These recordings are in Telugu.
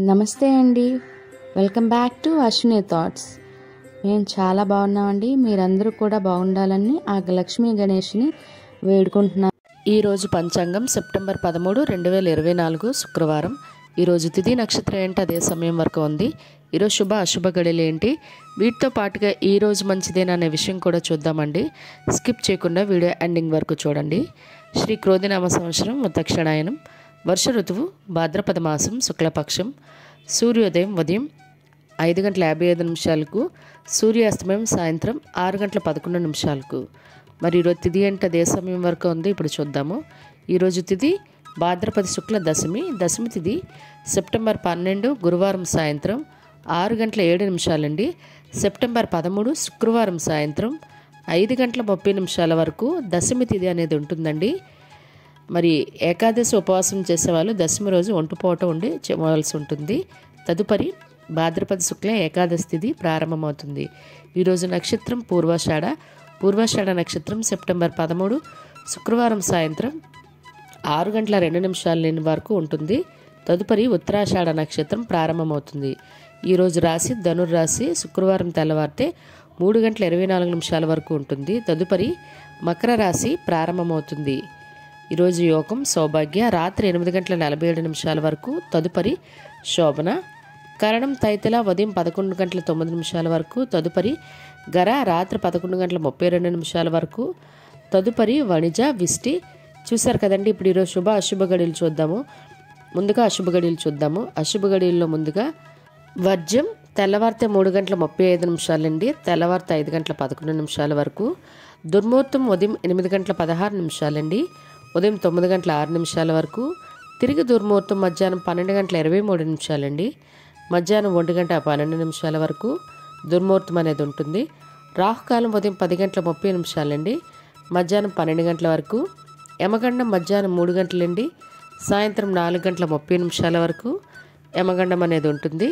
నమస్తే అండి, welcome back to Ashwini thoughts. మేము చాలా బాగున్నామండి. మీరందరూ కూడా బాగుండాలని ఆ లక్ష్మీ గణేష్ని వేడుకుంటున్నాం. ఈరోజు పంచాంగం సెప్టెంబర్ 13, 2024 శుక్రవారం. ఈరోజు తిథి నక్షత్రం ఏంటి, అదే సమయం వరకు ఉంది. ఈరోజు శుభ అశుభ గడియలు ఏంటి, వీటితో పాటుగా ఈరోజు మంచిదేనా అనే విషయం కూడా చూద్దామండి. స్కిప్ చేయకుండా వీడియో ఎండింగ్ వరకు చూడండి. శ్రీ క్రోధినామ సంవత్సరం ఉత్తక్షణాయనం, వర్ష ఋతువు భాద్రపద మాసం శుక్లపక్షం, సూర్యోదయం ఉదయం 5:55 సూర్యాస్తమయం సాయంత్రం 6:11. మరి ఈరోజు తిథి అంటే అదే సమయం వరకు ఉంది. ఇప్పుడు చూద్దాము. ఈరోజు తిథి భాద్రపద శుక్ల దశమి. దశమి తిథి సెప్టెంబర్ 12 గురువారం సాయంత్రం 6:07 సెప్టెంబర్ 13 శుక్రవారం సాయంత్రం 5:30 వరకు దశమి తిథి అనేది ఉంటుందండి. మరి ఏకాదశి ఉపవాసం చేసేవాళ్ళు దశమి రోజు ఒంటిపూట ఉండి చేయవలసి ఉంటుంది. తదుపరి భాద్రపద శుక్ల ఏకాదశి తిథి ప్రారంభమవుతుంది. ఈరోజు నక్షత్రం పూర్వాషాఢ. పూర్వాషాఢ నక్షత్రం సెప్టెంబర్ 13 శుక్రవారం సాయంత్రం 6:02 వరకు ఉంటుంది. తదుపరి ఉత్తరాషాఢ నక్షత్రం ప్రారంభమవుతుంది. ఈరోజు రాశి ధనుర్రాశి. శుక్రవారం తెల్లవారితే 3:24 వరకు ఉంటుంది. తదుపరి మకర రాశి ప్రారంభమవుతుంది. ఈరోజు యోగం సౌభాగ్య రాత్రి 8:47 వరకు. తదుపరి శోభన. కరణం తైతల ఉదయం 11:09 వరకు. తదుపరి గర రాత్రి 11:32 వరకు. తదుపరి వణిజ విష్టి. చూసారు కదండి. ఇప్పుడు ఈరోజు శుభ అశుభ గడియలు చూద్దాము. ముందుగా అశుభ గడియలు చూద్దాము. అశుభ గడియల్లో ముందుగా వర్జ్యం తెల్లవారితే 3:35 తెల్లవారితే 5:11 వరకు. దుర్ముహూర్తం ఉదయం 8:16 ఉదయం 9:06 వరకు. తిరిగి దుర్ముహూర్తం మధ్యాహ్నం 12:23 మధ్యాహ్నం 1:12 వరకు దుర్ముహూర్తం అనేది ఉంటుంది. రాహుకాలం ఉదయం 10:30 మధ్యాహ్నం 12 గంటల వరకు. యమగండం మధ్యాహ్నం 3 గంటలండి సాయంత్రం 4:30 వరకు యమగండం అనేది ఉంటుంది.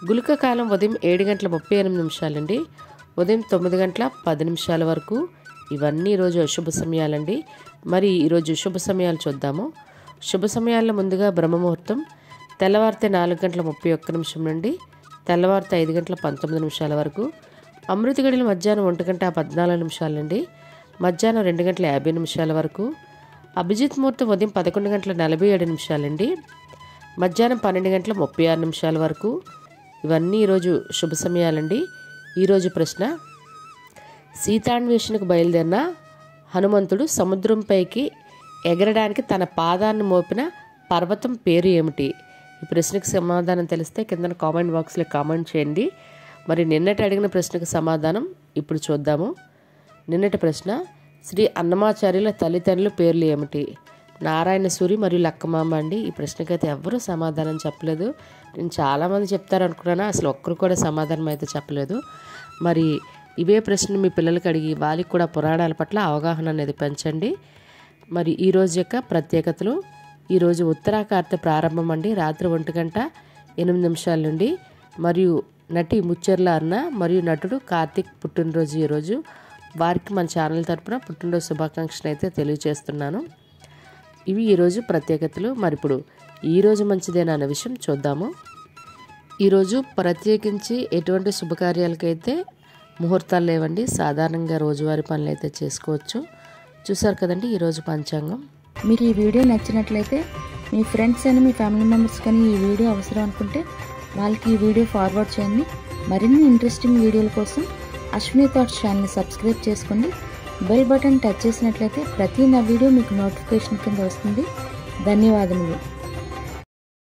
గుళిక కాలం ఉదయం 7:38 ఉదయం 9:10 వరకు. ఇవన్నీ ఈరోజు అశుభ సమయాలండి. మరి ఈరోజు శుభ సమయాలు చూద్దాము. శుభ సమయాల్లో ముందుగా బ్రహ్మముహూర్తం తెల్లవారితే 4:31 నుండి తెల్లవారితే 5:19 వరకు. అమృత గడియలు మధ్యాహ్నం 1:14 మధ్యాహ్నం 2:50 వరకు. అభిజిత్ ముహూర్తం ఉదయం 11:47 మధ్యాహ్నం 12:36 వరకు. ఇవన్నీ ఈరోజు శుభ సమయాలండి. ఈరోజు ప్రశ్న: సీతాన్వేషణకు బయలుదేరిన హనుమంతుడు సముద్రంపైకి ఎగరడానికి తన పాదాన్ని మోపిన పర్వతం పేరు ఏమిటి? ఈ ప్రశ్నకు సమాధానం తెలిస్తే కింద కామెంట్ బాక్స్లో కామెంట్ చేయండి. మరి నిన్నటి అడిగిన ప్రశ్నకు సమాధానం ఇప్పుడు చూద్దాము. నిన్నటి ప్రశ్న: శ్రీ అన్నమాచార్యుల తల్లిదండ్రుల పేర్లు ఏమిటి? నారాయణ సూరి మరియు లక్కమాంబ అండి. ఈ ప్రశ్నకైతే ఎవరు సమాధానం చెప్పలేదు. నేను చాలామంది చెప్తారు అనుకున్నాను, అసలు ఒక్కరు కూడా సమాధానం అయితే చెప్పలేదు. మరి ఇవే ప్రశ్నలు మీ పిల్లలకి అడిగి వాళ్ళకి కూడా పురాణాల పట్ల అవగాహన అనేది పెంచండి. మరి ఈరోజు యొక్క ప్రత్యేకతలు: ఈరోజు ఉత్తరాకార్తె ప్రారంభం అండి రాత్రి 1:08 నుండి. మరియు నటి ముచ్చెర్ల అన్న మరియు నటుడు కార్తిక్ పుట్టినరోజు ఈరోజు. వారికి మన ఛానల్ తరపున పుట్టినరోజు శుభాకాంక్షలు అయితే తెలియజేస్తున్నాను. ఇవి ఈరోజు ప్రత్యేకతలు. మరి ఇప్పుడు ఈరోజు మంచిదేనా అనే విషయం చూద్దాము. ఈరోజు ప్రత్యేకించి ఎటువంటి శుభకార్యాలకైతే ముహూర్తాలు లేవండి. సాధారణంగా రోజువారీ పనులు అయితే చేసుకోవచ్చు. చూసారు కదండి ఈరోజు పంచాంగం. మీకు ఈ వీడియో నచ్చినట్లయితే మీ ఫ్రెండ్స్ అని మీ ఫ్యామిలీ మెంబర్స్ కానీ ఈ వీడియో అవసరం అనుకుంటే వాళ్ళకి ఈ వీడియో ఫార్వర్డ్ చేయండి. మరిన్ని ఇంట్రెస్టింగ్ వీడియోల కోసం అశ్విని థాట్స్ ఛానల్ని సబ్స్క్రైబ్ చేసుకోండి. బెల్ బటన్ టచ్ చేసినట్లయితే ప్రతి నా వీడియో మీకు నోటిఫికేషన్ కింద వస్తుంది. ధన్యవాదములు.